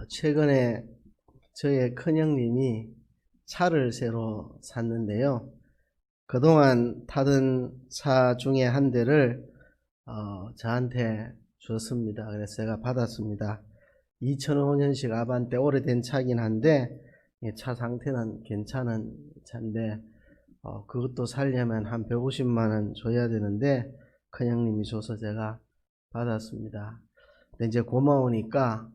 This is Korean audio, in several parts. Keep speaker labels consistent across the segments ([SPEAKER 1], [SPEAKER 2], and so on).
[SPEAKER 1] 최근에 저의 큰형님이 차를 새로 샀는데요. 그동안 타던 차 중에 한 대를 저한테 줬습니다. 그래서 제가 받았습니다. 2005년식 아반떼 오래된 차긴 한데 차 상태는 괜찮은 차인데 그것도 살려면 한 150만원 줘야 되는데 큰형님이 줘서 제가 받았습니다. 근데 이제 고마우니까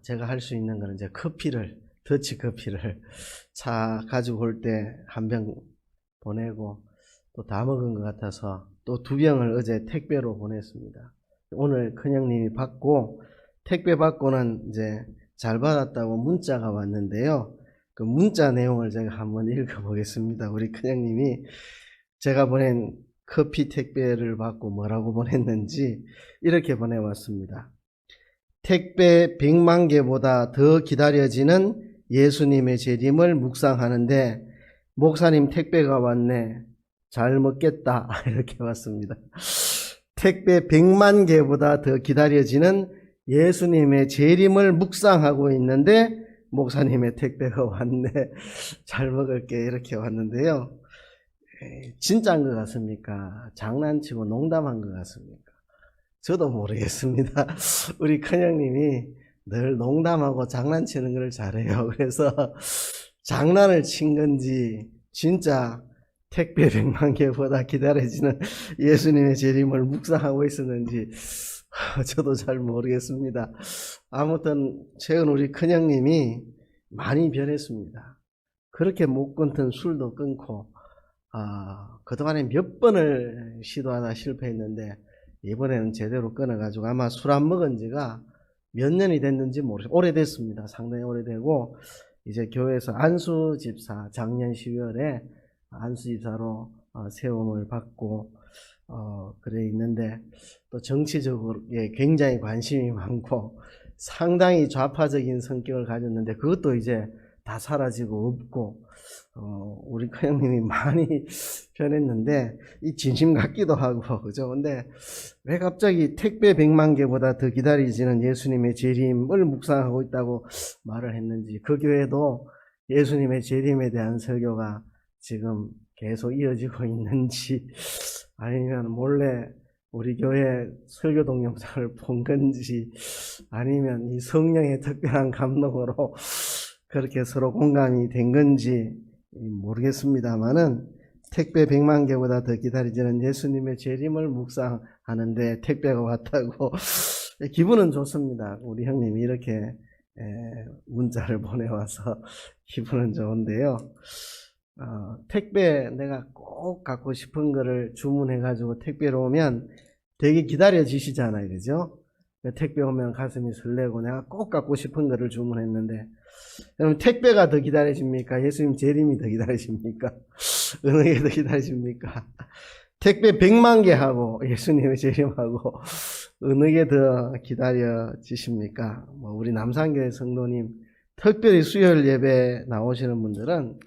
[SPEAKER 1] 제가 할 수 있는 거는 이제 더치 커피를 차 가지고 올 때 한 병 보내고 또 다 먹은 것 같아서 또 2병을 어제 택배로 보냈습니다. 오늘 큰형님이 받고 택배 받고는 이제 잘 받았다고 문자가 왔는데요. 그 문자 내용을 제가 한번 읽어보겠습니다. 우리 큰형님이 제가 보낸 커피 택배를 받고 뭐라고 보냈는지 이렇게 보내왔습니다. 택배 100만 개보다 더 기다려지는 예수님의 재림을 묵상하는데 목사님 택배가 왔네. 잘 먹겠다. 이렇게 왔습니다. 택배 100만 개보다 더 기다려지는 예수님의 재림을 묵상하고 있는데 목사님의 택배가 왔네. 잘 먹을게. 이렇게 왔는데요. 진짜인 것 같습니까? 장난치고 농담한 것 같습니까? 저도 모르겠습니다. 우리 큰형님이 늘 농담하고 장난치는 걸 잘해요. 그래서 장난을 친 건지 진짜 택배 100만 개보다 기다려지는 예수님의 재림을 묵상하고 있었는지 저도 잘 모르겠습니다. 아무튼 최근 우리 큰형님이 많이 변했습니다. 그렇게 못 끊던 술도 끊고 그동안에 몇 번을 시도하다 실패했는데 이번에는 제대로 끊어가지고 아마 술 안 먹은 지가 몇 년이 됐는지 모르겠어요. 오래됐습니다. 상당히 오래되고 이제 교회에서 안수 집사 작년 12월에 안수 집사로 세움을 받고 그래 있는데 또 정치적으로 굉장히 관심이 많고 상당히 좌파적인 성격을 가졌는데 그것도 이제 다 사라지고 없고 우리 큰형님이 많이 변했는데 이 진심 같기도 하고 그죠? 근데 왜 갑자기 택배 100만 개보다 더 기다려지는 예수님의 재림을 묵상하고 있다고 말을 했는지 그 교회도 예수님의 재림에 대한 설교가 지금 계속 이어지고 있는지 아니면 몰래 우리 교회 설교 동영상을 본 건지 아니면 이 성령의 특별한 감동으로 그렇게 서로 공감이 된 건지 모르겠습니다만은 택배 100만 개보다 더 기다려지는 예수님의 재림을 묵상하는데 택배가 왔다고 기분은 좋습니다. 우리 형님이 이렇게 문자를 보내와서 기분은 좋은데요. 택배 내가 꼭 갖고 싶은 거를 주문해가지고 택배로 오면 되게 기다려지시잖아요. 그죠? 택배 오면 가슴이 설레고 내가 꼭 갖고 싶은 거를 주문했는데 그럼 택배가 더 기다리십니까? 예수님 재림이 더 기다리십니까? 어느 게 더 기다리십니까? 택배 100만 개 하고 예수님의 재림하고 어느 게 더 기다려지십니까? 우리 남산교회 성도님 특별히 수요일 예배 나오시는 분들은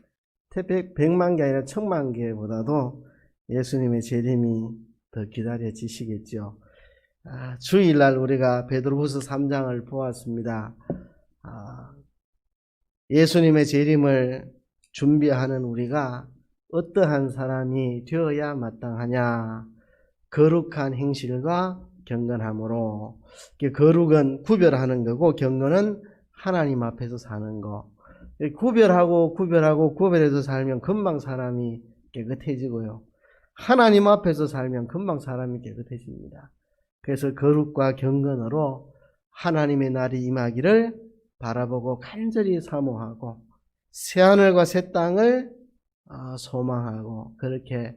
[SPEAKER 1] 택배 100만 개 아니라 1000만 개보다도 예수님의 재림이 더 기다려지시겠죠. 주일날 우리가 베드로후서 3장을 보았습니다. 예수님의 재림을 준비하는 우리가 어떠한 사람이 되어야 마땅하냐? 거룩한 행실과 경건함으로. 거룩은 구별하는 거고 경건은 하나님 앞에서 사는 거. 구별해서 살면 금방 사람이 깨끗해지고요. 하나님 앞에서 살면 금방 사람이 깨끗해집니다. 그래서 거룩과 경건으로 하나님의 날이 임하기를 바라보고 간절히 사모하고 새하늘과 새 땅을 소망하고 그렇게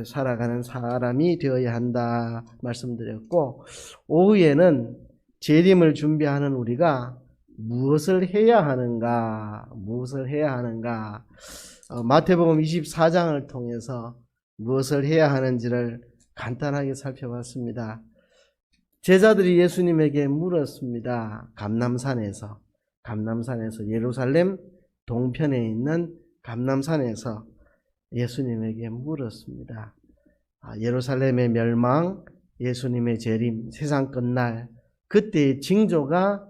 [SPEAKER 1] 살아가는 사람이 되어야 한다 말씀드렸고 오후에는 재림을 준비하는 우리가 무엇을 해야 하는가 마태복음 24장을 통해서 무엇을 해야 하는지를 간단하게 살펴봤습니다. 제자들이 예수님에게 물었습니다. 감람산에서 예루살렘 동편에 있는 감람산에서 예수님에게 물었습니다. 예루살렘의 멸망, 예수님의 재림, 세상 끝날 그때의 징조가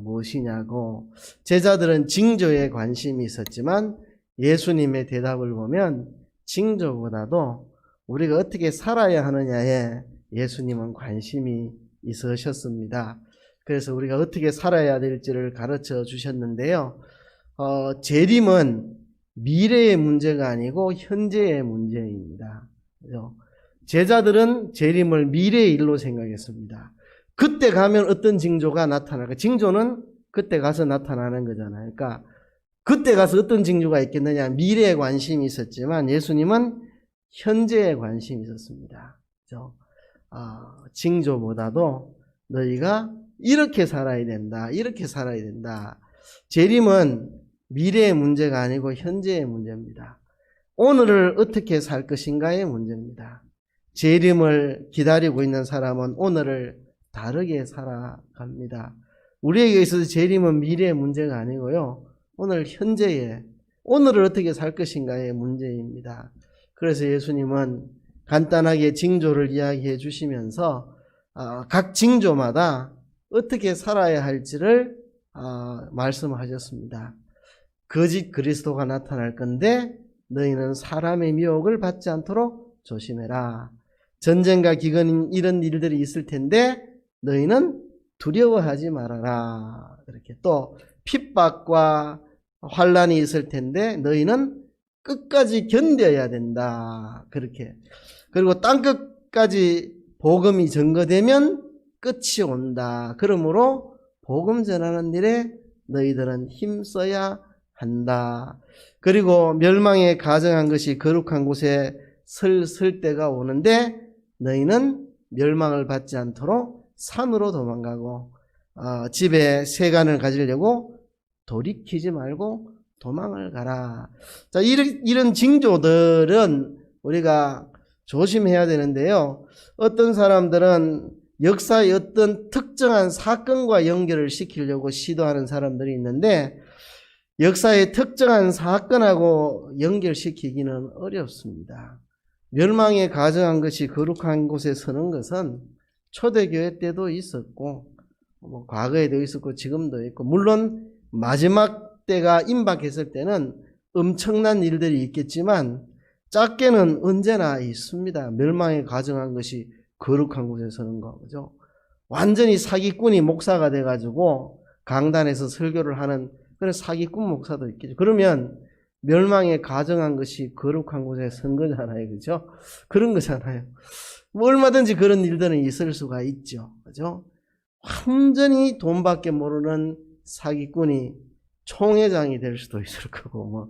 [SPEAKER 1] 무엇이냐고. 제자들은 징조에 관심이 있었지만 예수님의 대답을 보면 징조보다도 우리가 어떻게 살아야 하느냐에 예수님은 관심이 있으셨습니다. 그래서 우리가 어떻게 살아야 될지를 가르쳐 주셨는데요. 재림은 미래의 문제가 아니고 현재의 문제입니다. 그죠? 제자들은 재림을 미래의 일로 생각했습니다. 그때 가면 어떤 징조가 나타날까? 징조는 그때 가서 나타나는 거잖아요. 그러니까 그때 가서 어떤 징조가 있겠느냐? 미래에 관심이 있었지만 예수님은 현재에 관심이 있었습니다. 그죠? 징조보다도 너희가 이렇게 살아야 된다. 이렇게 살아야 된다. 재림은 미래의 문제가 아니고 현재의 문제입니다. 오늘을 어떻게 살 것인가의 문제입니다. 재림을 기다리고 있는 사람은 오늘을 다르게 살아갑니다. 우리에게 있어서 재림은 미래의 문제가 아니고요. 오늘 현재의, 오늘을 어떻게 살 것인가의 문제입니다. 그래서 예수님은 간단하게 징조를 이야기해 주시면서 각 징조마다 어떻게 살아야 할지를 말씀하셨습니다. 거짓 그리스도가 나타날 건데 너희는 사람의 미혹을 받지 않도록 조심해라. 전쟁과 기근 이런 일들이 있을 텐데 너희는 두려워하지 말아라. 이렇게 또 핍박과 환란이 있을 텐데 너희는 끝까지 견뎌야 된다. 그렇게. 그리고 땅끝까지 복음이 전거되면 끝이 온다. 그러므로 복음 전하는 일에 너희들은 힘써야 한다. 그리고 멸망에 가정한 것이 거룩한 곳에 설 때가 오는데 너희는 멸망을 받지 않도록 산으로 도망가고 집에 세간을 가지려고 돌이키지 말고 도망을 가라. 자, 이런 징조들은 우리가 조심해야 되는데요. 어떤 사람들은 역사의 어떤 특정한 사건과 연결을 시키려고 시도하는 사람들이 있는데 역사의 특정한 사건하고 연결시키기는 어렵습니다. 멸망에 가정한 것이 거룩한 곳에 서는 것은 초대교회 때도 있었고 과거에도 있었고 지금도 있고 물론 마지막 때가 임박했을 때는 엄청난 일들이 있겠지만 작게는 언제나 있습니다. 멸망에 가정한 것이 거룩한 곳에 서는 거, 그죠? 완전히 사기꾼이 목사가 돼가지고 강단에서 설교를 하는 그런 사기꾼 목사도 있겠죠. 그러면 멸망에 가정한 것이 거룩한 곳에 선 거잖아요, 그죠? 그런 거잖아요. 뭐 얼마든지 그런 일들은 있을 수가 있죠, 그죠? 완전히 돈밖에 모르는 사기꾼이 총회장이 될 수도 있을 거고, 뭐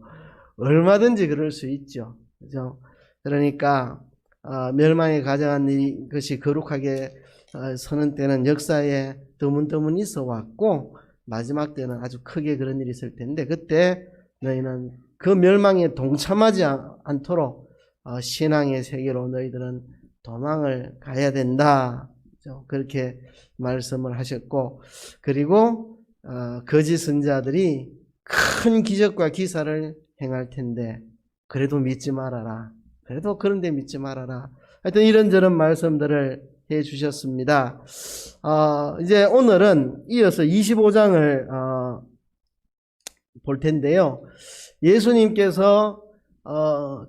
[SPEAKER 1] 얼마든지 그럴 수 있죠, 그죠? 그러니까 멸망에 가정한 것이 거룩하게 서는 때는 역사에 드문드문 있어 왔고 마지막 때는 아주 크게 그런 일이 있을 텐데 그때 너희는 그 멸망에 동참하지 않도록 신앙의 세계로 너희들은 도망을 가야 된다. 그렇게 말씀을 하셨고 그리고 거짓 선지자들이 큰 기적과 기사를 행할 텐데 그래도 믿지 말아라. 그래도 그런데 믿지 말아라. 하여튼 이런저런 말씀들을 해 주셨습니다. 이제 오늘은 이어서 25장을 볼 텐데요. 예수님께서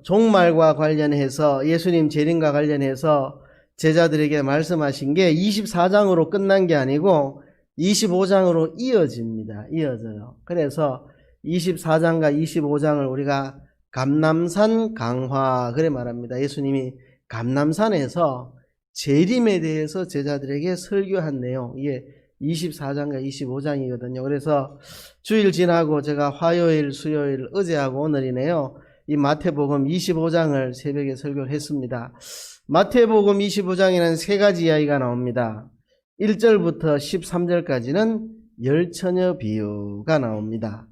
[SPEAKER 1] 종말과 관련해서 예수님 재림과 관련해서 제자들에게 말씀하신 게 24장으로 끝난 게 아니고 25장으로 이어집니다. 이어져요. 그래서 24장과 25장을 우리가 감람산 강화 그래 말합니다. 예수님이 감람산에서 재림에 대해서 제자들에게 설교한 내용 이게 24장과 25장이거든요. 그래서 주일 지나고 제가 화요일, 수요일, 어제하고 오늘이네요. 이 마태복음 25장을 새벽에 설교를 했습니다. 마태복음 25장에는 세 가지 이야기가 나옵니다. 1절부터 13절까지는 열처녀 비유가 나옵니다.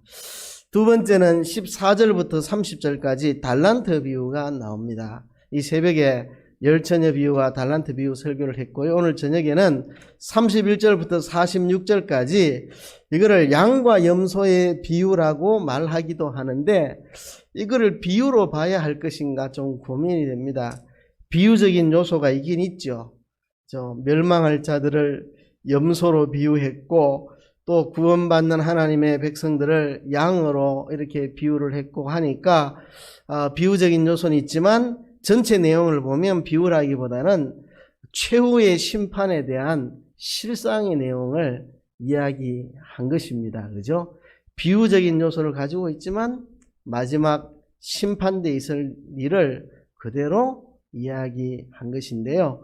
[SPEAKER 1] 두 번째는 14절부터 30절까지 달란트 비유가 나옵니다. 이 새벽에 열처녀 비유와 달란트 비유 설교를 했고요. 오늘 저녁에는 31절부터 46절까지 이거를 양과 염소의 비유라고 말하기도 하는데 이거를 비유로 봐야 할 것인가 좀 고민이 됩니다. 비유적인 요소가 있긴 있죠. 멸망할 자들을 염소로 비유했고 또 구원받는 하나님의 백성들을 양으로 이렇게 비유를 했고 하니까 비유적인 요소는 있지만 전체 내용을 보면 비유라기보다는 최후의 심판에 대한 실상의 내용을 이야기한 것입니다. 그죠? 비유적인 요소를 가지고 있지만 마지막 심판대에 있을 일을 그대로 이야기한 것인데요.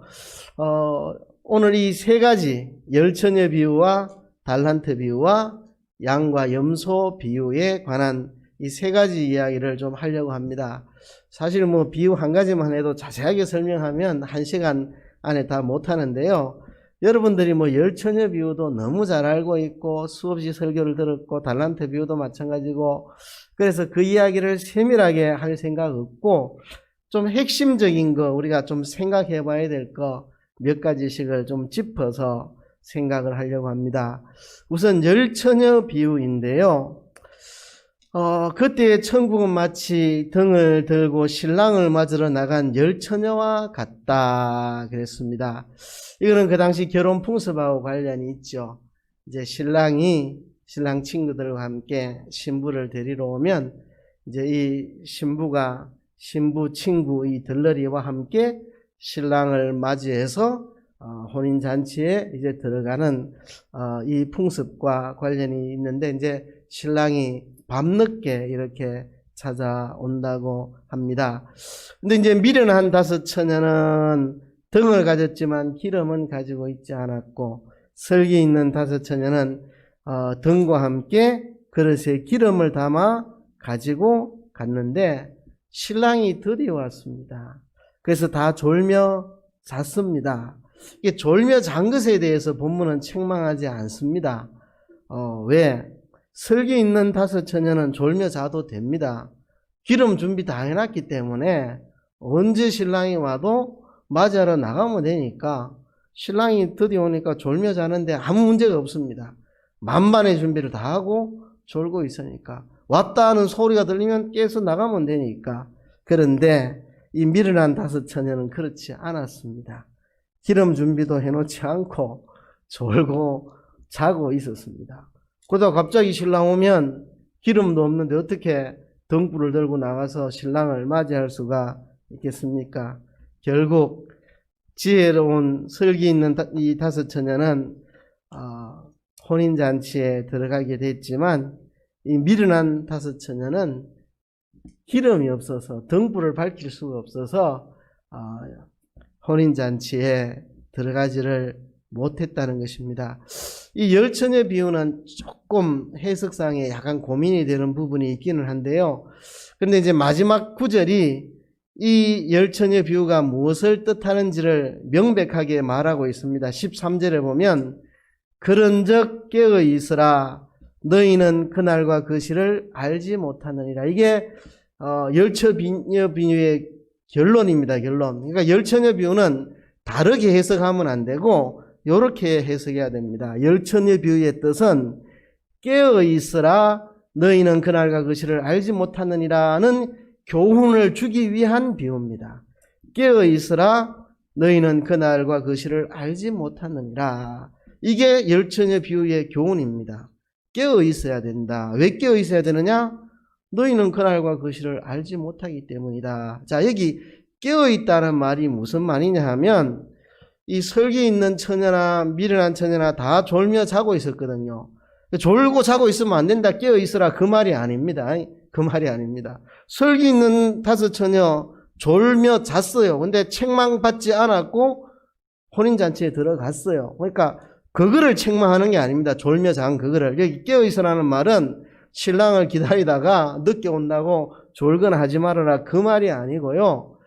[SPEAKER 1] 오늘 이 세 가지 열처녀 비유와 달란트 비유와 양과 염소 비유에 관한 이 세 가지 이야기를 좀 하려고 합니다. 사실 뭐 비유 한 가지만 해도 자세하게 설명하면 1시간 안에 다 못하는데요. 여러분들이 뭐 열처녀 비유도 너무 잘 알고 있고 수없이 설교를 들었고 달란트 비유도 마찬가지고 그래서 그 이야기를 세밀하게 할 생각 없고 좀 핵심적인 거 우리가 좀 생각해 봐야 될 거 몇 가지씩을 좀 짚어서 생각을 하려고 합니다. 우선 열처녀 비유인데요. 그때의 천국은 마치 등을 들고 신랑을 맞으러 나간 열처녀와 같다 그랬습니다. 이거는 그 당시 결혼 풍습하고 관련이 있죠. 이제 신랑 친구들과 함께 신부를 데리러 오면 이제 이 신부가 신부 친구 이 들러리와 함께 신랑을 맞이해서 혼인잔치에 이제 들어가는 이 풍습과 관련이 있는데 이제 신랑이 밤늦게 이렇게 찾아온다고 합니다. 근데 이제 미련한 5처녀는 등을 가졌지만 기름은 가지고 있지 않았고 설기 있는 5처녀는 등과 함께 그릇에 기름을 담아 가지고 갔는데 신랑이 드디어 왔습니다. 그래서 다 졸며 잤습니다. 이게 졸며 잔 것에 대해서 본문은 책망하지 않습니다. 왜? 설기 있는 5처녀는 졸며 자도 됩니다. 기름 준비 다 해놨기 때문에 언제 신랑이 와도 맞이하러 나가면 되니까 신랑이 드디어 오니까 졸며 자는데 아무 문제가 없습니다. 만반의 준비를 다 하고 졸고 있으니까 왔다 하는 소리가 들리면 깨서 나가면 되니까. 그런데 이 미련한 5처녀는 그렇지 않았습니다. 기름 준비도 해놓지 않고 졸고 자고 있었습니다. 그러다 갑자기 신랑 오면 기름도 없는데 어떻게 등불을 들고 나가서 신랑을 맞이할 수가 있겠습니까? 결국 지혜로운 설기 있는 이 5처녀는 혼인잔치에 들어가게 됐지만 이 미련한 5처녀는 기름이 없어서 등불을 밝힐 수가 없어서 혼인잔치에 들어가지를 못했다는 것입니다. 이 열처녀 비유는 조금 해석상에 약간 고민이 되는 부분이 있기는 한데요. 그런데 이제 마지막 구절이 이 열처녀 비유가 무엇을 뜻하는지를 명백하게 말하고 있습니다. 13절에 보면 그런즉 깨어 있으라 너희는 그날과 그 시를 알지 못하느니라. 이게 열처녀 비유의 결론입니다. 결론. 그러니까 열처녀 비유는 다르게 해석하면 안 되고 이렇게 해석해야 됩니다. 열처녀 비유의 뜻은 깨어 있으라 너희는 그날과 그 시를 알지 못하느니라는 교훈을 주기 위한 비유입니다. 깨어 있으라 너희는 그날과 그 시를 알지 못하느니라. 이게 열처녀 비유의 교훈입니다. 깨어 있어야 된다. 왜 깨어 있어야 되느냐? 너희는 그날과 그 시를 알지 못하기 때문이다. 자, 여기 깨어 있다는 말이 무슨 말이냐 하면 이 설기 있는 처녀나 미련한 처녀나 다 졸며 자고 있었거든요. 졸고 자고 있으면 안 된다. 깨어 있으라 그 말이 아닙니다. 그 말이 아닙니다. 설기 있는 5처녀 졸며 잤어요. 근데 책망받지 않았고 혼인잔치에 들어갔어요. 그러니까 그거를 책망하는 게 아닙니다. 졸며 잔 그거를. 여기 깨어 있으라는 말은 신랑을 기다리다가 늦게 온다고 졸거나 하지 말아라 그 말이 아니고요.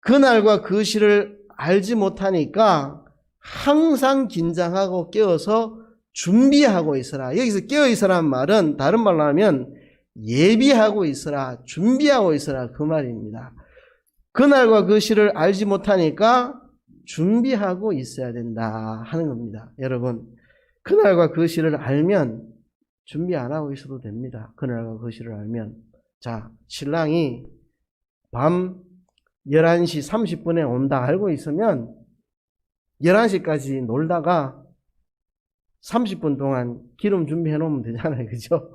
[SPEAKER 1] 그날과 그 시를 알지 못하니까 항상 긴장하고 깨어서 준비하고 있어라. 여기서 깨어 있으라는 말은 다른 말로 하면 예비하고 있어라, 준비하고 있어라 그 말입니다. 그날과 그 시를 알지 못하니까 준비하고 있어야 된다 하는 겁니다. 여러분, 그날과 그 시를 알면 준비 안 하고 있어도 됩니다. 그날과 그 시를 알면. 자, 신랑이 밤 11시 30분에 온다 알고 있으면 11시까지 놀다가 30분 동안 기름 준비해 놓으면 되잖아요. 그죠?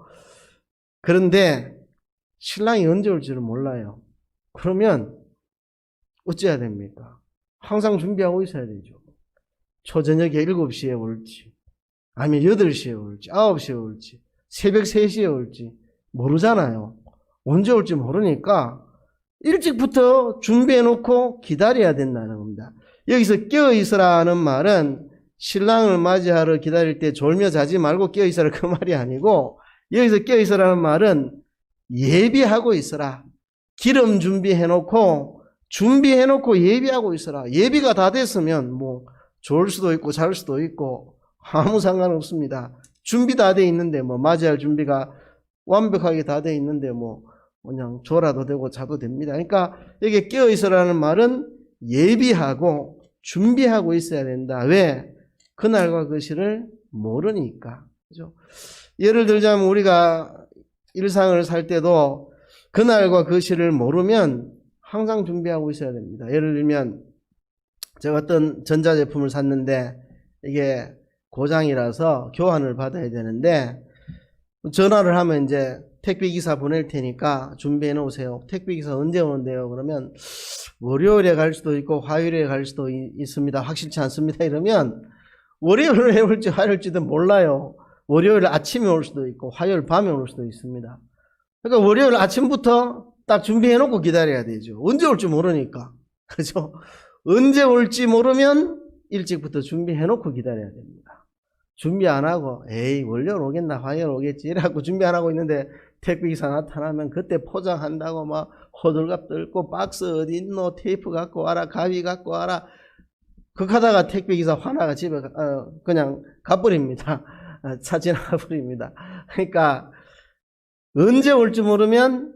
[SPEAKER 1] 그런데 신랑이 언제 올지를 몰라요. 그러면 어찌해야 됩니까? 항상 준비하고 있어야 되죠. 초저녁에 7시에 올지, 아니면 8시에 올지, 9시에 올지, 새벽 3시에 올지 모르잖아요. 언제 올지 모르니까 일찍부터 준비해놓고 기다려야 된다는 겁니다. 여기서 깨어있으라는 말은 신랑을 맞이하러 기다릴 때 졸며 자지 말고 깨어있으라 그 말이 아니고, 여기서 깨어있으라는 말은 예비하고 있으라. 기름 준비해놓고 예비하고 있으라. 예비가 다 됐으면 뭐 좋을 수도 있고 잘 수도 있고 아무 상관없습니다. 준비 다 돼 있는데 뭐 맞이할 준비가 완벽하게 다 돼 있는데 뭐 그냥 졸아도 되고 자도 됩니다. 그러니까 여기 깨어있으라는 말은 예비하고 준비하고 있어야 된다. 왜? 그날과 그 시를 모르니까. 그죠? 예를 들자면 우리가 일상을 살 때도 그날과 그 시를 모르면 항상 준비하고 있어야 됩니다. 예를 들면 제가 어떤 전자제품을 샀는데 이게 고장이라서 교환을 받아야 되는데 전화를 하면 이제 택배기사 보낼 테니까 준비해 놓으세요. 택배기사 언제 오는데요? 그러면 월요일에 갈 수도 있고 화요일에 갈 수도 있습니다. 확실치 않습니다. 이러면 월요일에 올지 화요일지도 몰라요. 월요일 아침에 올 수도 있고 화요일 밤에 올 수도 있습니다. 그러니까 월요일 아침부터 딱 준비해 놓고 기다려야 되죠. 언제 올지 모르니까. 그죠? 언제 올지 모르면 일찍부터 준비해 놓고 기다려야 됩니다. 준비 안 하고 에이 월요일 오겠나 화요일 오겠지 이라고 준비 안 하고 있는데 택배기사 나타나면 그때 포장한다고 막 호들갑 떨고 박스 어디 있노 테이프 갖고 와라 가위 갖고 와라 그하다가 택배기사 화나가 집에 그냥 가버립니다. 차 지나가버립니다. 그러니까 언제 올지 모르면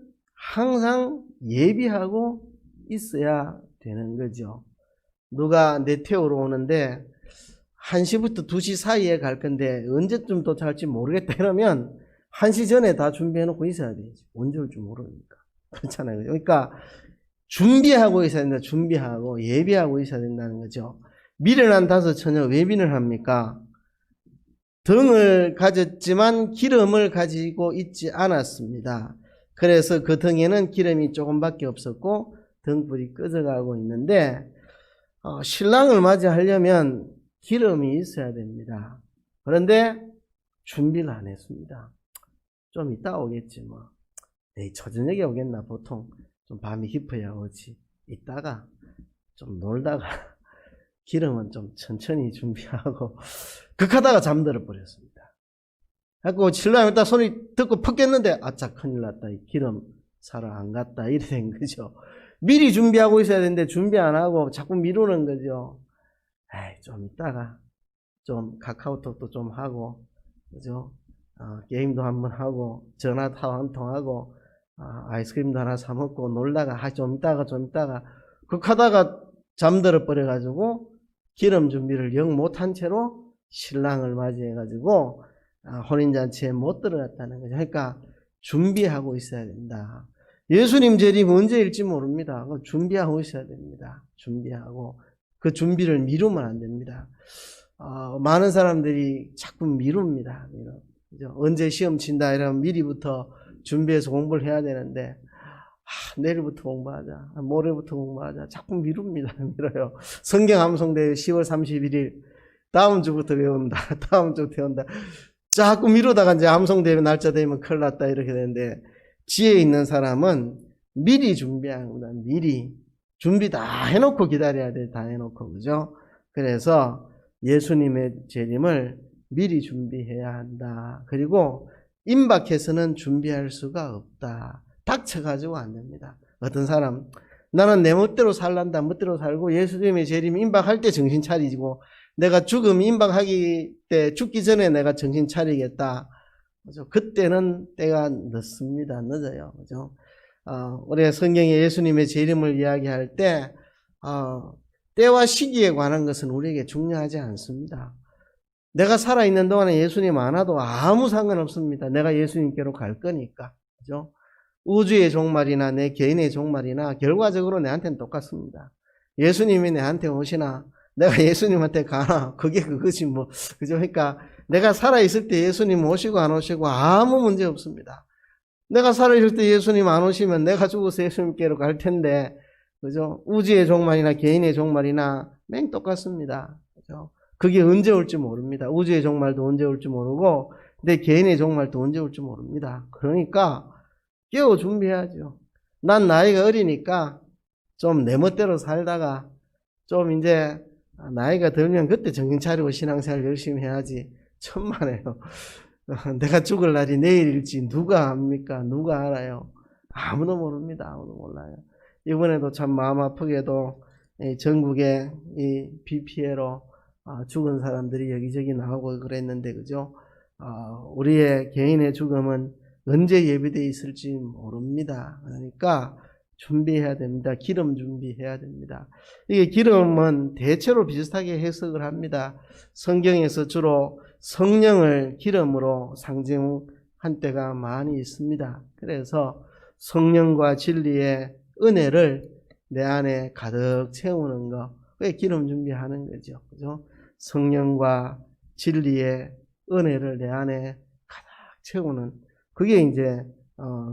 [SPEAKER 1] 항상 예비하고 있어야 되는 거죠. 누가 내 태우러 오는데 1시부터 2시 사이에 갈 건데 언제쯤 도착할지 모르겠다 이러면 1시 전에 다 준비해 놓고 있어야 되지. 언제 올지 모르니까. 그렇잖아요. 그러니까 준비하고 있어야 된다. 준비하고 예비하고 있어야 된다는 거죠. 미련한 다섯 처녀 왜 미련을 합니까? 등을 가졌지만 기름을 가지고 있지 않았습니다. 그래서 그 등에는 기름이 조금밖에 없었고 등불이 꺼져가고 있는데 신랑을 맞이하려면 기름이 있어야 됩니다. 그런데 준비를 안 했습니다. 좀 이따 오겠지 뭐. 에이, 저녁에 오겠나 보통 좀 밤이 깊어야 오지. 이따가 좀 놀다가 기름은 좀 천천히 준비하고 극하다가 잠들어 버렸습니다. 그래서 신랑이 딱 소리 듣고 퍽 깼는데 아차 큰일 났다. 이 기름 사러 안 갔다. 이래 된 거죠. 미리 준비하고 있어야 되는데 준비 안 하고 자꾸 미루는 거죠. 에이, 좀 이따가 좀 카카오톡도 좀 하고 그죠? 게임도 한번 하고 전화도 한 통 하고 아이스크림도 하나 사 먹고 놀다가 좀 이따가 극하다가 잠들어 버려 가지고 기름 준비를 영 못한 채로 신랑을 맞이해 가지고 혼인잔치에 못 들어갔다는 거죠. 그러니까 준비하고 있어야 된다. 예수님 재림 언제일지 모릅니다. 준비하고 있어야 됩니다. 준비하고 그 준비를 미루면 안 됩니다. 많은 사람들이 자꾸 미룹니다. 그죠? 언제 시험 친다 이러면 미리부터 준비해서 공부를 해야 되는데 내일부터 공부하자, 모레부터 공부하자, 자꾸 미룹니다. 미뤄요. 성경 암송대회 10월 31일 다음 주부터 배운다. 다음 주부터 배운다. 자꾸 미루다가 이제 암송대회 날짜 되면 큰일 났다 이렇게 되는데 지혜 있는 사람은 미리 준비하는 겁니다. 미리 준비 다 해놓고 기다려야 돼. 다 해놓고 그죠? 그래서 예수님의 재림을 미리 준비해야 한다. 그리고 임박해서는 준비할 수가 없다. 닥쳐가지고 안 됩니다. 어떤 사람 나는 내 멋대로 살란다. 멋대로 살고 예수님의 재림 임박할 때 정신 차리고 내가 죽음 임박하기 때 죽기 전에 내가 정신 차리겠다. 그죠? 그때는 때가 늦습니다. 늦어요. 그죠? 우리가 성경에 예수님의 재림을 이야기할 때 때와 시기에 관한 것은 우리에게 중요하지 않습니다. 내가 살아있는 동안에 예수님 안 와도 아무 상관없습니다. 내가 예수님께로 갈 거니까. 그죠? 우주의 종말이나 내 개인의 종말이나 결과적으로 내한테는 똑같습니다. 예수님이 내한테 오시나 내가 예수님한테 가나 그게 그것이 뭐 그죠? 그러니까 내가 살아있을 때 예수님 오시고 안 오시고 아무 문제 없습니다. 내가 살아있을 때 예수님 안 오시면 내가 죽어서 예수님께로 갈 텐데, 그죠? 우주의 종말이나 개인의 종말이나 맹 똑같습니다. 그죠? 그게 언제 올지 모릅니다. 우주의 종말도 언제 올지 모르고, 내 개인의 종말도 언제 올지 모릅니다. 그러니까, 깨워 준비해야죠. 난 나이가 어리니까, 좀 내 멋대로 살다가, 좀 이제, 나이가 들면 그때 정신 차리고 신앙생활 열심히 해야지. 천만에요. 내가 죽을 날이 내일일지 누가 압니까? 누가 알아요? 아무도 모릅니다. 아무도 몰라요. 이번에도 참 마음 아프게도 전국에 이 비 피해로 죽은 사람들이 여기저기 나오고 그랬는데, 그죠? 우리의 개인의 죽음은 언제 예비되어 있을지 모릅니다. 그러니까 준비해야 됩니다. 기름 준비해야 됩니다. 이게 기름은 대체로 비슷하게 해석을 합니다. 성경에서 주로 성령을 기름으로 상징한 때가 많이 있습니다. 그래서 성령과 진리의 은혜를 내 안에 가득 채우는 거, 그게 기름 준비하는 거죠. 그죠? 성령과 진리의 은혜를 내 안에 가득 채우는, 그게 이제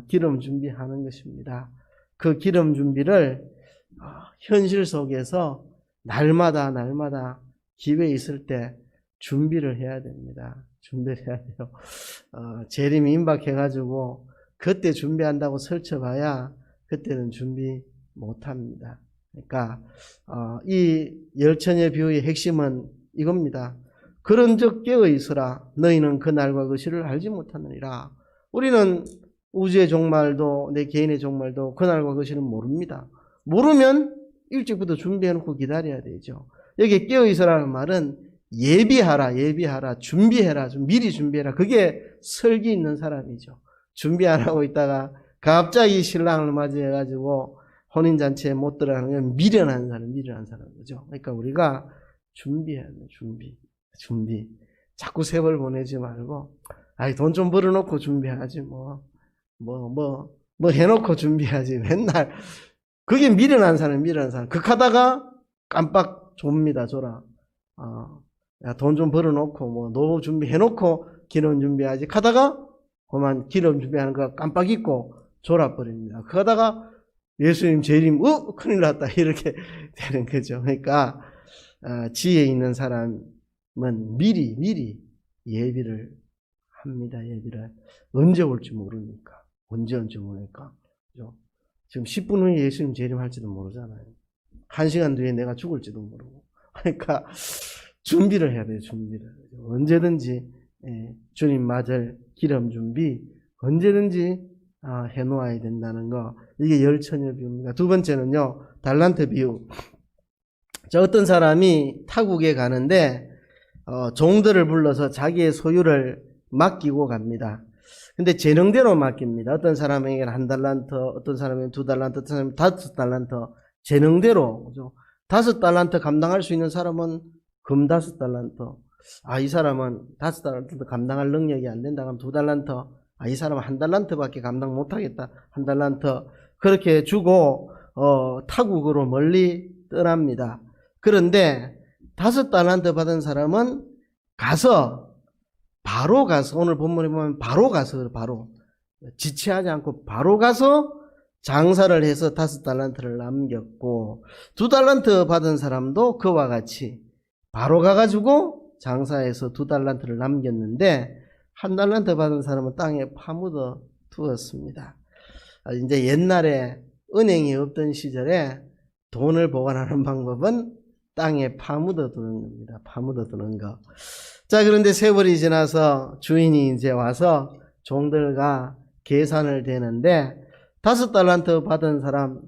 [SPEAKER 1] 기름 준비하는 것입니다. 그 기름 준비를 현실 속에서 날마다 기회 있을 때 준비를 해야 됩니다. 준비를 해야 돼요. 재림이 임박해가지고 그때 준비한다고 설쳐봐야 그때는 준비 못합니다. 그러니까 이 열처녀 비유의 핵심은 이겁니다. 그런즉 깨어 있으라. 너희는 그 날과 그 시를 알지 못하느니라. 우리는 우주의 종말도 내 개인의 종말도 그 날과 그 시는 모릅니다. 모르면 일찍부터 준비해놓고 기다려야 되죠. 여기 깨어 있으라는 말은 예비하라, 준비해라, 미리 준비해라. 그게 설기 있는 사람이죠. 준비 안 하고 있다가 갑자기 신랑을 맞이해가지고 혼인잔치에 못 들어가는 건 미련한 사람, 거죠. 그러니까 우리가 준비해야 돼요, 준비. 자꾸 세월 보내지 말고, 돈 좀 벌어놓고 준비하지, 뭐 해놓고 준비하지, 맨날. 그게 미련한 사람. 극하다가 깜빡 줘라. 돈 좀 벌어놓고, 노후 준비해놓고 기름 준비하지. 하다가, 그만 기름 준비하는 거 깜빡 잊고 졸아버립니다. 그러다가 예수님 재림, 큰일 났다. 이렇게 되는 거죠. 그러니까, 지혜 있는 사람은 미리 예비를 합니다. 예비를. 언제 올지 모르니까. 언제 모르니까. 그죠? 지금 10분 후에 예수님 재림할지도 모르잖아요. 1시간 뒤에 내가 죽을지도 모르고. 그러니까, 준비를 해야 돼요, 준비를. 언제든지, 주님 맞을 기름 준비, 언제든지, 해놓아야 된다는 거. 이게 열처녀 비유입니다. 두 번째는요, 달란트 비유. 어떤 사람이 타국에 가는데, 종들을 불러서 자기의 소유를 맡기고 갑니다. 근데 재능대로 맡깁니다. 어떤 사람에게는 1달란트, 어떤 사람에게는 2달란트, 어떤 사람에게는 5달란트, 재능대로. 그죠? 5달란트 감당할 수 있는 사람은 금 5달란트. 이 사람은 5달란트도 감당할 능력이 안 된다. 그럼 2달란트. 이 사람은 1달란트밖에 감당 못하겠다. 1달란트. 그렇게 주고, 타국으로 멀리 떠납니다. 그런데 5달란트 받은 사람은 바로 가서, 오늘 본문에 보면 바로 지체하지 않고 바로 가서 장사를 해서 5달란트를 남겼고, 2달란트 받은 사람도 그와 같이 바로 가가지고 장사해서 2달란트를 남겼는데, 1달란트 받은 사람은 땅에 파묻어 두었습니다. 이제 옛날에 은행이 없던 시절에 돈을 보관하는 방법은 땅에 파묻어 두는 겁니다. 파묻어 두는 거. 자, 그런데 세월이 지나서 주인이 이제 와서 종들과 계산을 대는데, 5달란트 받은 사람,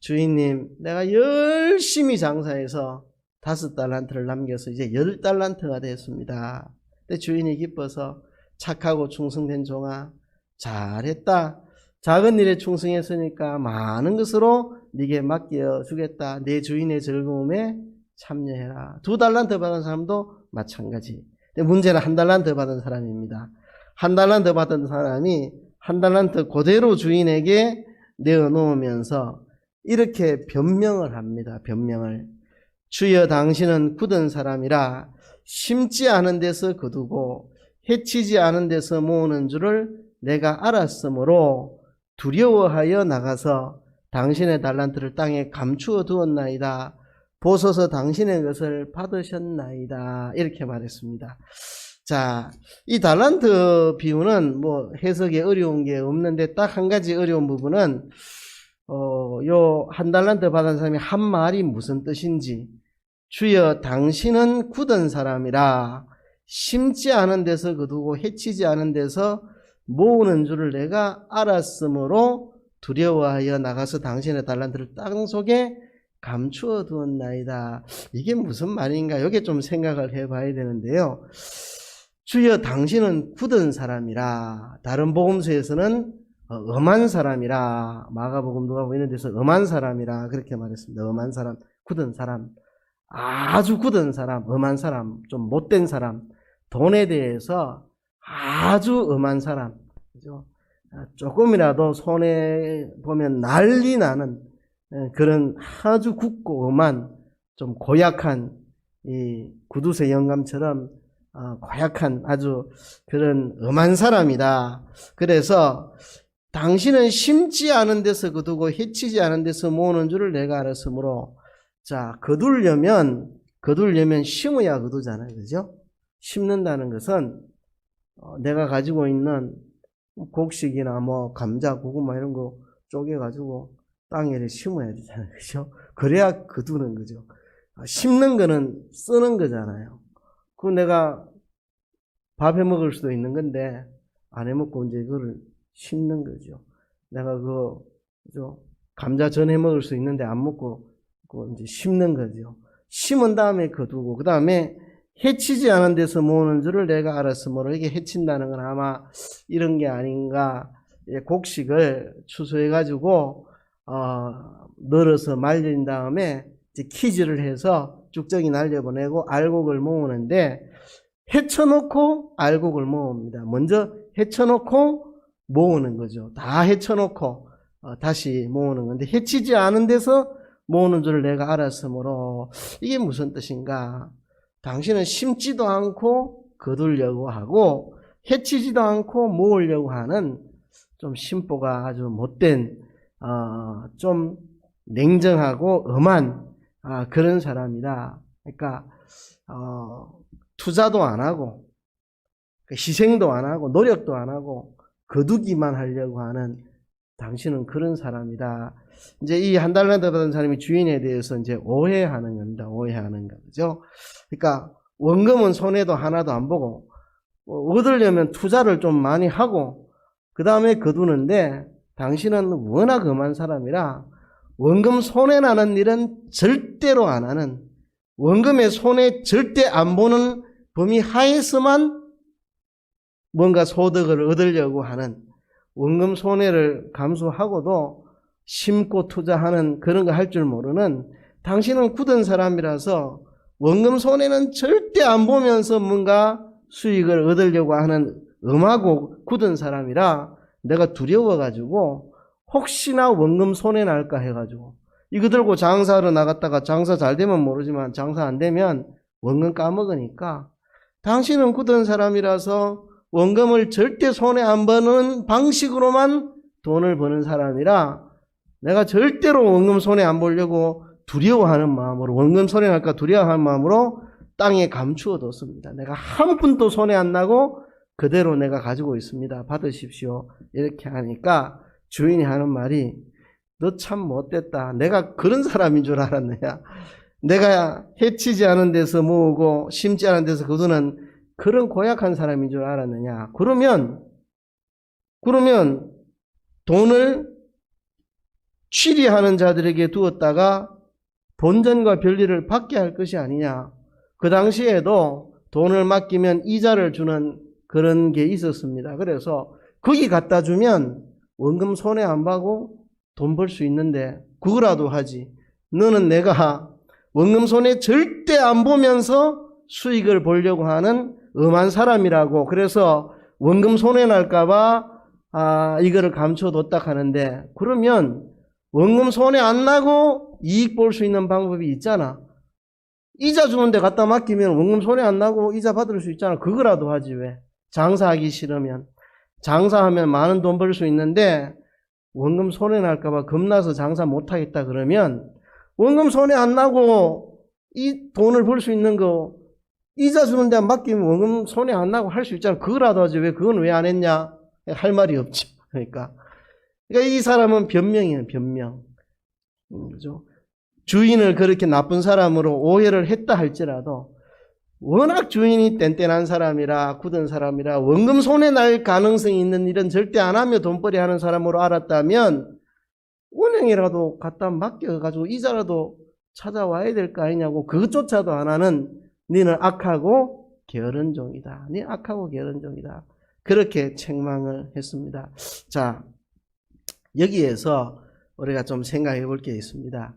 [SPEAKER 1] 주인님, 내가 열심히 장사해서 5달란트를 남겨서 이제 10달란트가 됐습니다. 근데 주인이 기뻐서, 착하고 충성된 종아, 잘했다. 작은 일에 충성했으니까 많은 것으로 네게 맡겨주겠다. 내 주인의 즐거움에 참여해라. 2달란트 받은 사람도 마찬가지. 근데 문제는 1달란트 받은 사람입니다. 1달란트 받은 사람이 1달란트 그대로 주인에게 내어놓으면서 이렇게 변명을 합니다. 변명을. 주여, 당신은 굳은 사람이라 심지 않은 데서 거두고 해치지 않은 데서 모으는 줄을 내가 알았으므로 두려워하여 나가서 당신의 달란트를 땅에 감추어 두었나이다. 보소서 당신의 것을 받으셨나이다. 이렇게 말했습니다. 자, 이 달란트 비유는 뭐 해석에 어려운 게 없는데 딱 한 가지 어려운 부분은 요 한 달란트 받은 사람이 한 말이 무슨 뜻인지, 주여 당신은 굳은 사람이라 심지 않은 데서 거두고 해치지 않은 데서 모으는 줄을 내가 알았으므로 두려워하여 나가서 당신의 달란트를 땅 속에 감추어 두었나이다. 이게 무슨 말인가? 여기에 좀 생각을 해봐야 되는데요. 주여 당신은 굳은 사람이라, 다른 복음서에서는 엄한 사람이라, 마가복음 누가복음 이런 데서 엄한 사람이라 그렇게 말했습니다. 엄한 사람, 굳은 사람, 아주 굳은 사람, 엄한 사람, 좀 못된 사람, 돈에 대해서 아주 엄한 사람, 그죠? 조금이라도 손에 보면 난리 나는 그런 아주 굳고 엄한, 좀 고약한 이 구두쇠 영감처럼 고약한 아주 그런 엄한 사람이다. 그래서 당신은 심지 않은 데서 거두고 해치지 않은 데서 모으는 줄을 내가 알았으므로, 자, 거두려면 심어야 거두잖아요. 그죠? 심는다는 것은 내가 가지고 있는 곡식이나 뭐 감자, 고구마 이런 거 쪼개가지고 땅에 심어야 되잖아요. 그죠? 그래야 거두는 거죠. 심는 거는 쓰는 거잖아요. 그 내가 밥 해 먹을 수도 있는 건데 안 해 먹고 이제 그거를 심는 거죠. 내가 그죠? 감자 전 해 먹을 수 있는데 안 먹고 그거 이제 심는 거죠. 심은 다음에 거두고, 그 다음에 해치지 않은 데서 모으는 줄을 내가 알았으므로, 이게 해친다는 건 아마 이런 게 아닌가. 곡식을 추수해가지고 널어서 말린 다음에 이제 키즈를 해서 쭉정이 날려보내고 알곡을 모으는데, 해쳐놓고 알곡을 모읍니다. 먼저 해쳐놓고 모으는 거죠. 다 해쳐놓고 다시 모으는 건데, 해치지 않은 데서 모으는 줄을 내가 알았으므로, 이게 무슨 뜻인가? 당신은 심지도 않고 거두려고 하고 해치지도 않고 모으려고 하는 좀 심보가 아주 못된, 좀 냉정하고 엄한 그런 사람이다. 그러니까 투자도 안 하고 희생도 안 하고 노력도 안 하고 거두기만 하려고 하는, 당신은 그런 사람이다. 이제 이 한 달란트 받은 사람이 주인에 대해서 이제 오해하는 겁니다. 오해하는 거죠. 그러니까 원금은 손해도 하나도 안 보고 얻으려면 투자를 좀 많이 하고 그 다음에 거두는데, 당신은 워낙 엄한 사람이라 원금 손해 나는 일은 절대로 안 하는, 원금의 손해 절대 안 보는 범위 하에서만 뭔가 소득을 얻으려고 하는, 원금 손해를 감수하고도 심고 투자하는 그런 거 할 줄 모르는, 당신은 굳은 사람이라서 원금 손해는 절대 안 보면서 뭔가 수익을 얻으려고 하는 엄하고 굳은 사람이라, 내가 두려워가지고 혹시나 원금 손해 날까 해가지고 이거 들고 장사하러 나갔다가 장사 잘 되면 모르지만 장사 안 되면 원금 까먹으니까, 당신은 굳은 사람이라서 원금을 절대 손해 안 보는 방식으로만 돈을 버는 사람이라, 내가 절대로 원금 손해 안 보려고 두려워하는 마음으로, 원금 손해 날까 두려워하는 마음으로 땅에 감추어 뒀습니다. 내가 한 푼도 손해 안 나고 그대로 내가 가지고 있습니다. 받으십시오. 이렇게 하니까 주인이 하는 말이, 너 참 못됐다. 내가 그런 사람인 줄 알았느냐. 내가 해치지 않은 데서 모으고 심지 않은 데서 거두는 그런 고약한 사람인 줄 알았느냐. 그러면 돈을 취리하는 자들에게 두었다가 본전과 별리를 받게 할 것이 아니냐. 그 당시에도 돈을 맡기면 이자를 주는 그런 게 있었습니다. 그래서 거기 갖다 주면 원금 손해 안 봐고 돈 벌 수 있는데 그거라도 하지. 너는 내가 원금 손해 절대 안 보면서 수익을 보려고 하는 엄한 사람이라고, 그래서 원금 손해 날까봐 이거를 감춰뒀다 하는데, 그러면 원금 손해 안 나고 이익 볼 수 있는 방법이 있잖아. 이자 주는데 갖다 맡기면 원금 손해 안 나고 이자 받을 수 있잖아. 그거라도 하지 왜. 장사하기 싫으면. 장사하면 많은 돈 벌 수 있는데 원금 손해 날까 봐 겁나서 장사 못 하겠다 그러면 원금 손해 안 나고 이 돈을 벌 수 있는 거 이자 주는 데 맡기면 원금 손해 안 나고 할 수 있잖아. 그거라도 하지 왜 그건 왜 안 했냐? 할 말이 없지. 그러니까 이 사람은 변명이에요. 변명. 그죠? 주인을 그렇게 나쁜 사람으로 오해를 했다 할지라도 워낙 주인이 뗀뗀한 사람이라 굳은 사람이라 원금 손해 날 가능성이 있는 일은 절대 안 하며 돈벌이 하는 사람으로 알았다면 은행이라도 갖다 맡겨가지고 이자라도 찾아와야 될 거 아니냐고 그것조차도 안 하는 너는 악하고 게으른 종이다. 네 악하고 게으른 종이다. 그렇게 책망을 했습니다. 자, 여기에서 우리가 좀 생각해 볼 게 있습니다.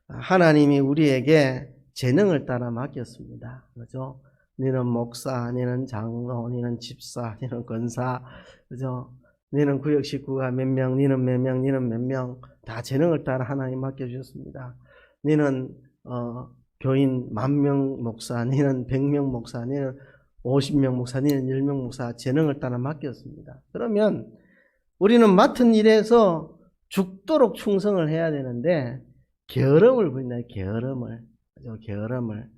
[SPEAKER 1] 하나님이 우리에게 재능을 따라 맡겼습니다. 그죠? 너는 목사, 너는 장로, 너는 집사, 너는 권사, 그죠? 너는 구역 식구가 몇 명, 너는 몇 명, 너는 몇 명, 다 재능을 따라 하나님 맡겨주셨습니다. 너는 교인 10,000명 목사, 너는 100명 목사, 너는 50명 목사, 너는 10명 목사, 재능을 따라 맡겼습니다. 그러면 우리는 맡은 일에서 죽도록 충성을 해야 되는데 게으름을 부린다. 게으름을.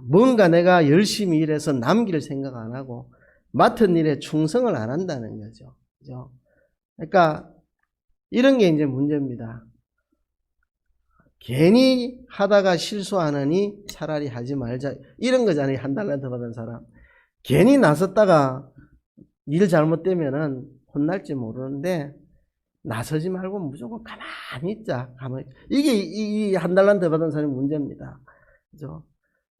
[SPEAKER 1] 뭔가 내가 열심히 일해서 남길 생각 안 하고 맡은 일에 충성을 안 한다는 거죠. 그죠? 그러니까 이런 게 이제 문제입니다. 괜히 하다가 실수하느니 차라리 하지 말자. 이런 거잖아요. 한 달란트 받은 사람. 괜히 나섰다가 일 잘못되면은 혼날지 모르는데 나서지 말고 무조건 가만히 있자. 가만히. 이게 이 한 달란트 받은 사람의 문제입니다. 그죠?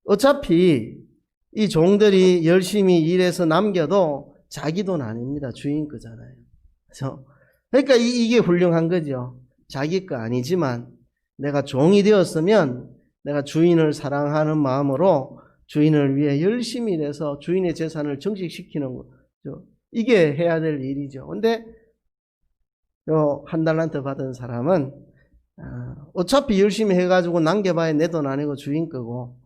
[SPEAKER 1] 어차피 이 종들이 열심히 일해서 남겨도 자기 돈 아닙니다. 주인 거잖아요. 그죠? 그러니까 이게 훌륭한 거죠. 자기 거 아니지만 내가 종이 되었으면 내가 주인을 사랑하는 마음으로 주인을 위해 열심히 일해서 주인의 재산을 증식시키는 거죠. 이게 해야 될 일이죠. 근데 한 달란트 받은 사람은 어차피 열심히 해가지고 남겨봐야 내 돈 아니고 주인 거고,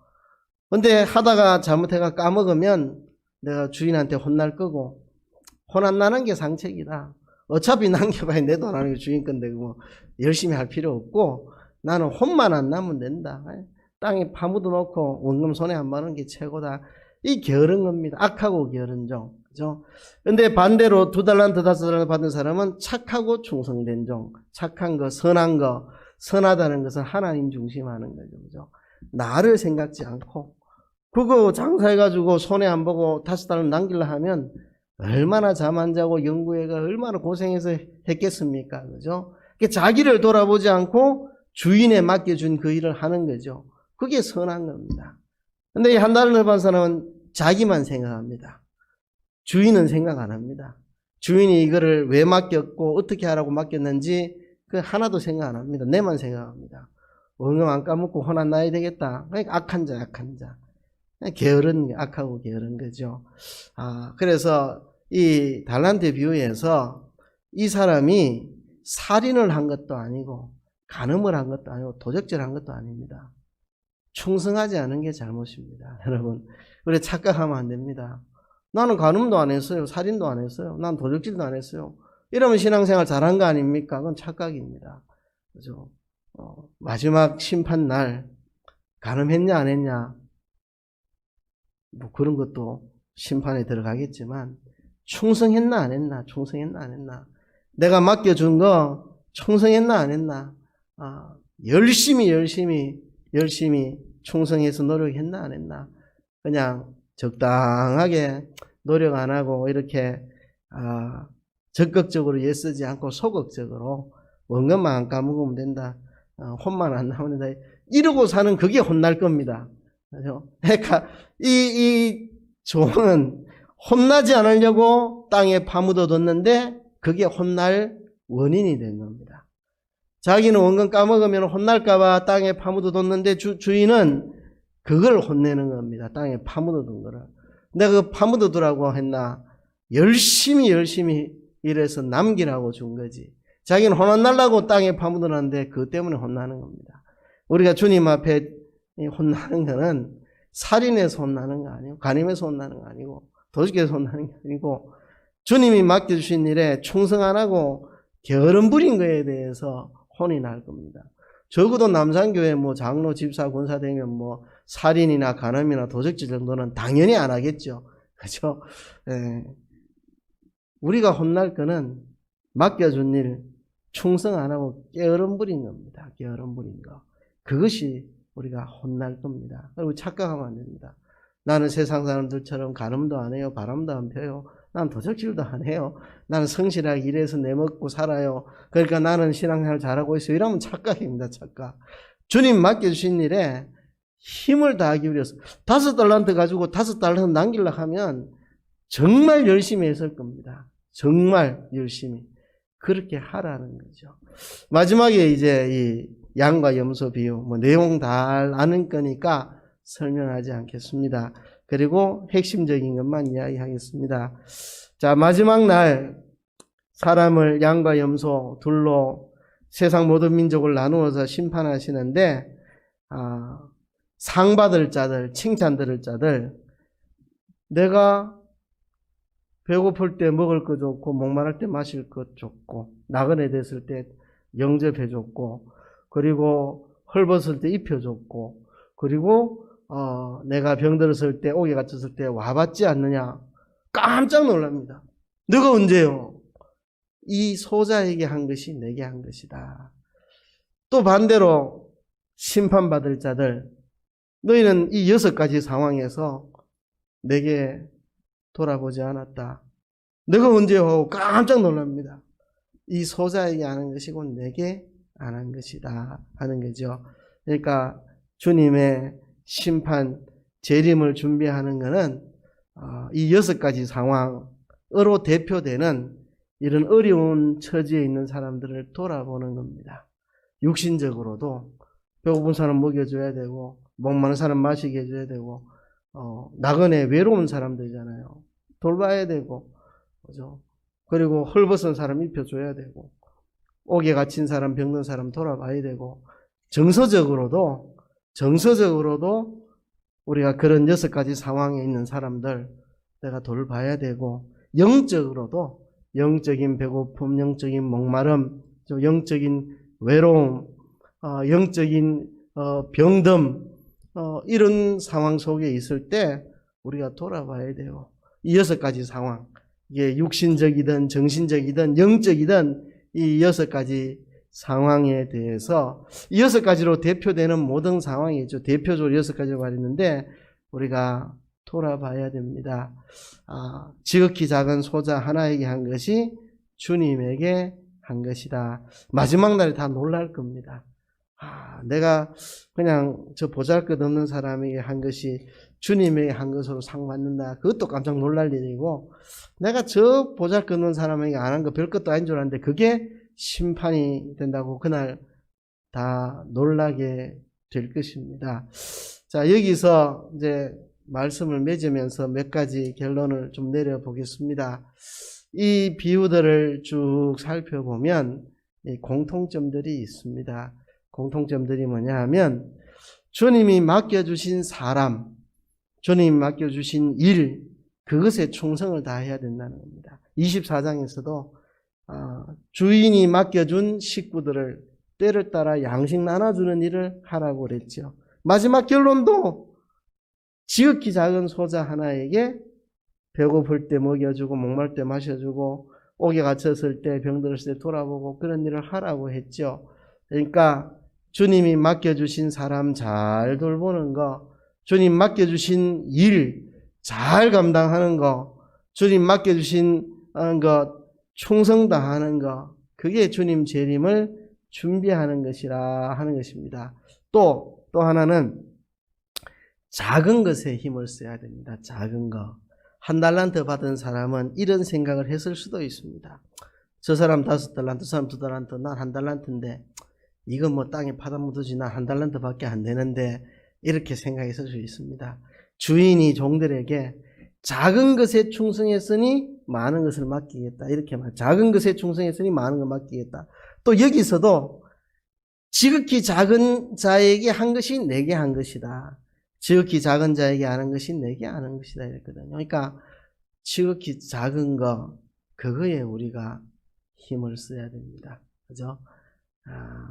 [SPEAKER 1] 근데 하다가 잘못해가 까먹으면 내가 주인한테 혼날 거고, 혼 안 나는 게 상책이다. 어차피 남겨봐야 내 돈 아니고 주인 건데 뭐 열심히 할 필요 없고 나는 혼만 안 나면 된다. 땅에 파묻어 놓고 원금 손해 안 받는 게 최고다. 이 게으른 겁니다. 악하고 게으른 종. 그죠? 근데 반대로 2달란트 5달란트 받은 사람은 착하고 충성된 종. 착한 거, 선한 거. 선하다는 것은 하나님 중심하는 거죠. 그죠? 나를 생각지 않고 그거 장사해가지고 손해 안 보고 5달러 남기려 하면 얼마나 잠 안 자고 연구해가 얼마나 고생해서 했겠습니까? 그죠? 자기를 돌아보지 않고 주인에 맡겨준 그 일을 하는 거죠. 그게 선한 겁니다. 근데 이 한 달란트 받은 사람은 자기만 생각합니다. 주인은 생각 안 합니다. 주인이 이거를 왜 맡겼고 어떻게 하라고 맡겼는지 그 하나도 생각 안 합니다. 내만 생각합니다. 원금 안 까먹고 혼 안 나야 되겠다. 그러니까 악한 자. 게으른, 악하고 게으른 거죠. 그래서 이 달란트 비유에서 이 사람이 살인을 한 것도 아니고 간음을 한 것도 아니고 도적질한 것도 아닙니다. 충성하지 않은 게 잘못입니다. 여러분, 우리 착각하면 안 됩니다. 나는 간음도 안 했어요. 살인도 안 했어요. 난 도적질도 안 했어요. 이러면 신앙생활 잘한 거 아닙니까? 그건 착각입니다. 그죠? 마지막 심판날 간음했냐 안 했냐 뭐 그런 것도 심판에 들어가겠지만 충성했나 안 했나, 충성했나 안 했나, 내가 맡겨준 거 충성했나 안 했나, 열심히 충성해서 노력했나 안 했나, 그냥 적당하게 노력 안 하고 이렇게 적극적으로 애쓰지 않고 소극적으로 원금만 안 까먹으면 된다, 혼만 안 나오면 된다, 이러고 사는 그게 혼날 겁니다. 그러니까 이 종은 혼나지 않으려고 땅에 파묻어뒀는데 그게 혼날 원인이 된 겁니다. 자기는 원금 까먹으면 혼날까봐 땅에 파묻어뒀는데 주인은 그걸 혼내는 겁니다. 땅에 파묻어둔 거를. 내가 그 파묻어두라고 했나? 열심히 일해서 남기라고 준 거지. 자기는 혼 안 날라고 땅에 파묻어놨는데 그것 때문에 혼나는 겁니다. 우리가 주님 앞에 이 혼나는 거는 살인해서 혼나는 거 아니고, 간음해서 혼나는 거 아니고, 도둑에서 혼나는 게 아니고, 주님이 맡겨주신 일에 충성 안 하고 게으름 부린 거에 대해서 혼이 날 겁니다. 적어도 남산교회 뭐 장로, 집사, 권사 되면 뭐 살인이나 간음이나 도적질 정도는 당연히 안 하겠죠. 그죠? 예. 우리가 혼날 거는 맡겨준 일 충성 안 하고 게으름 부린 겁니다. 게으름 부린 거. 그것이 우리가 혼날 겁니다. 그리고 착각하면 안 됩니다. 나는 세상 사람들처럼 간음도 안 해요. 바람도 안 펴요. 난 도적질도 안 해요. 나는 성실하게 일해서 내먹고 살아요. 그러니까 나는 신앙생활 잘하고 있어요. 이러면 착각입니다. 착각. 주님 맡겨주신 일에 힘을 다하기 위해서 5달란트 가지고 5달란트 남기려고 하면 정말 열심히 했을 겁니다. 정말 열심히. 그렇게 하라는 거죠. 마지막에 이제 이 양과 염소 비유, 뭐 내용 다 아는 거니까 설명하지 않겠습니다. 그리고 핵심적인 것만 이야기하겠습니다. 자, 마지막 날 사람을 양과 염소 둘로 세상 모든 민족을 나누어서 심판하시는데, 상 받을 자들, 칭찬 들을 자들, 내가 배고플 때 먹을 거 좋고, 목마를 때 마실 것 좋고, 나그네 됐을 때 영접해 줬고, 그리고 헐벗을 때 입혀줬고, 그리고 내가 병들었을 때, 옥에 갇혔을 때 와봤지 않느냐? 깜짝 놀랍니다. 너가 언제요? 이 소자에게 한 것이 내게 한 것이다. 또 반대로 심판받을 자들, 너희는 이 6가지 상황에서 내게 돌아보지 않았다. 너가 언제요? 깜짝 놀랍니다. 이 소자에게 하는 것이고 내게 안 한 것이다 하는 거죠. 그러니까 주님의 심판, 재림을 준비하는 것은 이 6가지 상황으로 대표되는 이런 어려운 처지에 있는 사람들을 돌아보는 겁니다. 육신적으로도 배고픈 사람 먹여줘야 되고, 목마른 사람 마시게 해줘야 되고, 나그네 외로운 사람들이잖아요. 돌봐야 되고, 그죠? 그리고 헐벗은 사람 입혀줘야 되고, 옥에 갇힌 사람, 병든 사람 돌아봐야 되고, 정서적으로도 우리가 그런 6가지 상황에 있는 사람들 내가 돌봐야 되고, 영적으로도 영적인 배고픔, 영적인 목마름, 영적인 외로움, 영적인 병듦, 이런 상황 속에 있을 때 우리가 돌아봐야 돼요. 이 6가지 상황, 이게 육신적이든 정신적이든 영적이든 이 6가지 상황에 대해서 이 6가지로 대표되는 모든 상황이죠. 대표적으로 6가지로 말했는데 우리가 돌아봐야 됩니다. 지극히 작은 소자 하나에게 한 것이 주님에게 한 것이다. 마지막 날에 다 놀랄 겁니다. 내가 그냥 저 보잘것없는 사람에게 한 것이 주님에게 한 것으로 상 받는다. 그것도 깜짝 놀랄 일이고, 내가 저 보잘것없는 사람에게 안 한 거 별것도 아닌 줄 알았는데 그게 심판이 된다고 그날 다 놀라게 될 것입니다. 자, 여기서 이제 말씀을 맺으면서 몇 가지 결론을 좀 내려보겠습니다. 이 비유들을 쭉 살펴보면 공통점들이 있습니다. 공통점들이 뭐냐 하면 주님이 맡겨주신 사람, 주님이 맡겨주신 일, 그것에 충성을 다해야 된다는 겁니다. 24장에서도 주인이 맡겨준 식구들을 때를 따라 양식 나눠주는 일을 하라고 그랬죠. 마지막 결론도 지극히 작은 소자 하나에게 배고플 때 먹여주고 목말 때 마셔주고 옥에 갇혔을 때 병들었을 때 돌아보고 그런 일을 하라고 했죠. 그러니까 주님이 맡겨주신 사람 잘 돌보는 거, 주님 맡겨주신 일 잘 감당하는 거, 주님 맡겨주신 것 충성 다하는 거, 그게 주님 재림을 준비하는 것이라 하는 것입니다. 또 하나는 작은 것에 힘을 써야 됩니다. 작은 거. 1달란트 받은 사람은 이런 생각을 했을 수도 있습니다. 저 사람 5달란트, 저 사람 2달란트, 난 1달란트인데 이건 뭐 땅에 파다 묻어지 난 1달란트 밖에 안 되는데, 이렇게 생각했을 수 있습니다. 주인이 종들에게 작은 것에 충성했으니 많은 것을 맡기겠다, 이렇게 말. 작은 것에 충성했으니 많은 걸 맡기겠다. 또 여기서도 지극히 작은 자에게 한 것이 내게 한 것이다. 지극히 작은 자에게 하는 것이 내게 하는 것이다. 이랬거든요. 그러니까 지극히 작은 거, 그거에 우리가 힘을 써야 됩니다. 그죠?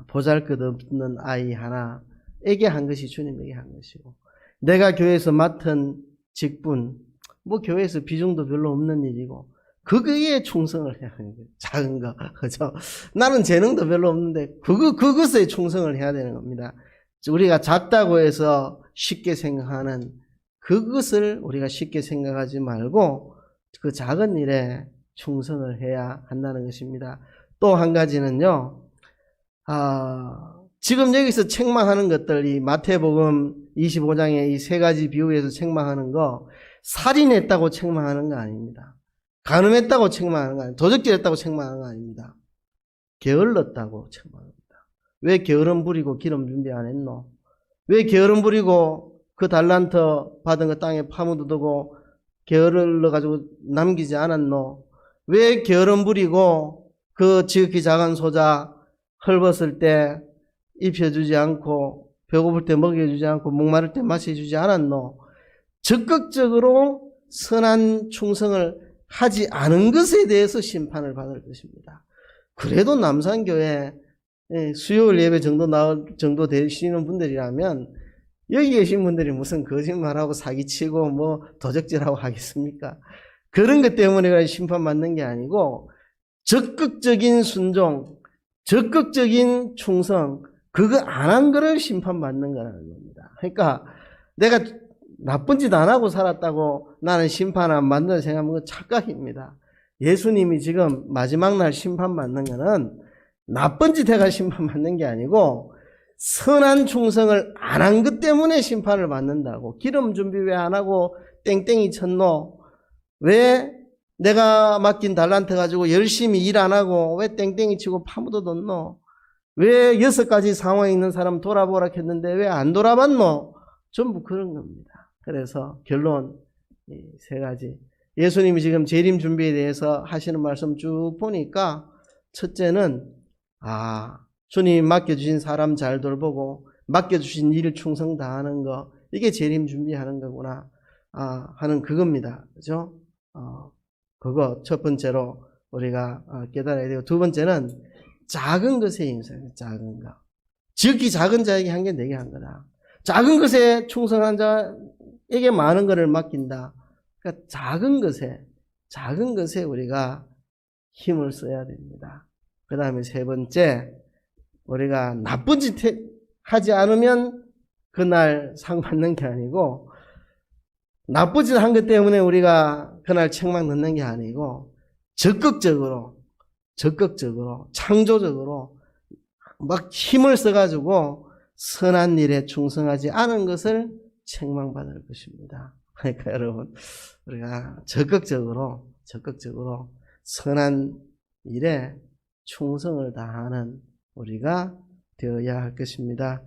[SPEAKER 1] 보잘것없는 아이 하나에게 한 것이 주님에게 한 것이고, 내가 교회에서 맡은 직분, 뭐 교회에서 비중도 별로 없는 일이고, 그거에 충성을 해야 하는 거예요. 작은 거, 그죠? 나는 재능도 별로 없는데, 그것에 충성을 해야 되는 겁니다. 우리가 작다고 해서 쉽게 생각하는 그것을 우리가 쉽게 생각하지 말고, 그 작은 일에 충성을 해야 한다는 것입니다. 또 한 가지는요, 지금 여기서 책망하는 것들, 이 마태복음 25장의 이 세 가지 비유에서 책망하는 거, 살인했다고 책망하는 거 아닙니다. 간음했다고 책망하는 거 아닙니다. 도적질했다고 책망하는 거 아닙니다. 게을렀다고 책망합니다. 왜 게으름 부리고 기름 준비 안 했노? 왜 게으름 부리고 그 달란트 받은 거 땅에 파묻어두고 게을러가지고 남기지 않았노? 왜 게으름 부리고 그 지극히 작은 소자 헐벗을 때 입혀주지 않고 배고플 때 먹여주지 않고 목마를 때 마셔주지 않았노? 적극적으로 선한 충성을 하지 않은 것에 대해서 심판을 받을 것입니다. 그래도 남산교회 수요일 예배 정도 되시는 분들이라면 여기 계신 분들이 무슨 거짓말하고 사기치고 뭐 도적질하고 하겠습니까? 그런 것 때문에 심판받는 게 아니고 적극적인 순종, 적극적인 충성, 그거 안 한 거를 심판받는 거라는 겁니다. 그러니까 내가 나쁜 짓 안 하고 살았다고 나는 심판 안 받는다 생각하면 그건 착각입니다. 예수님이 지금 마지막 날 심판받는 거는 나쁜 짓 해가 심판받는 게 아니고 선한 충성을 안 한 것 때문에 심판을 받는다고. 기름 준비 왜 안 하고 땡땡이 쳤노? 왜 내가 맡긴 달란트 가지고 열심히 일 안 하고 왜 땡땡이 치고 파묻어뒀노? 왜 6가지 상황에 있는 사람 돌아보라 했는데 왜 안 돌아봤노? 전부 그런 겁니다. 그래서 결론 이 세 가지. 예수님이 지금 재림 준비에 대해서 하시는 말씀 쭉 보니까 첫째는 주님 맡겨주신 사람 잘 돌보고 맡겨주신 일 충성 다하는 거, 이게 재림 준비하는 거구나 하는 그겁니다. 그죠? 그거 첫 번째로 우리가 깨달아야 되고, 두 번째는 작은 것에 인사해요. 작은 거. 지극히 작은 자에게 한 게 내게 한 거다. 작은 것에 충성한 자에게 많은 것을 맡긴다. 그러니까 작은 것에 우리가 힘을 써야 됩니다. 그 다음에 세 번째, 우리가 나쁜 짓 하지 않으면 그날 상 받는 게 아니고, 나쁜 짓 한 것 때문에 우리가 그날 책망 듣는 게 아니고, 적극적으로, 창조적으로 막 힘을 써가지고 선한 일에 충성하지 않은 것을 책망받을 것입니다. 그러니까 여러분, 우리가 적극적으로 선한 일에 충성을 다하는 우리가 되어야 할 것입니다.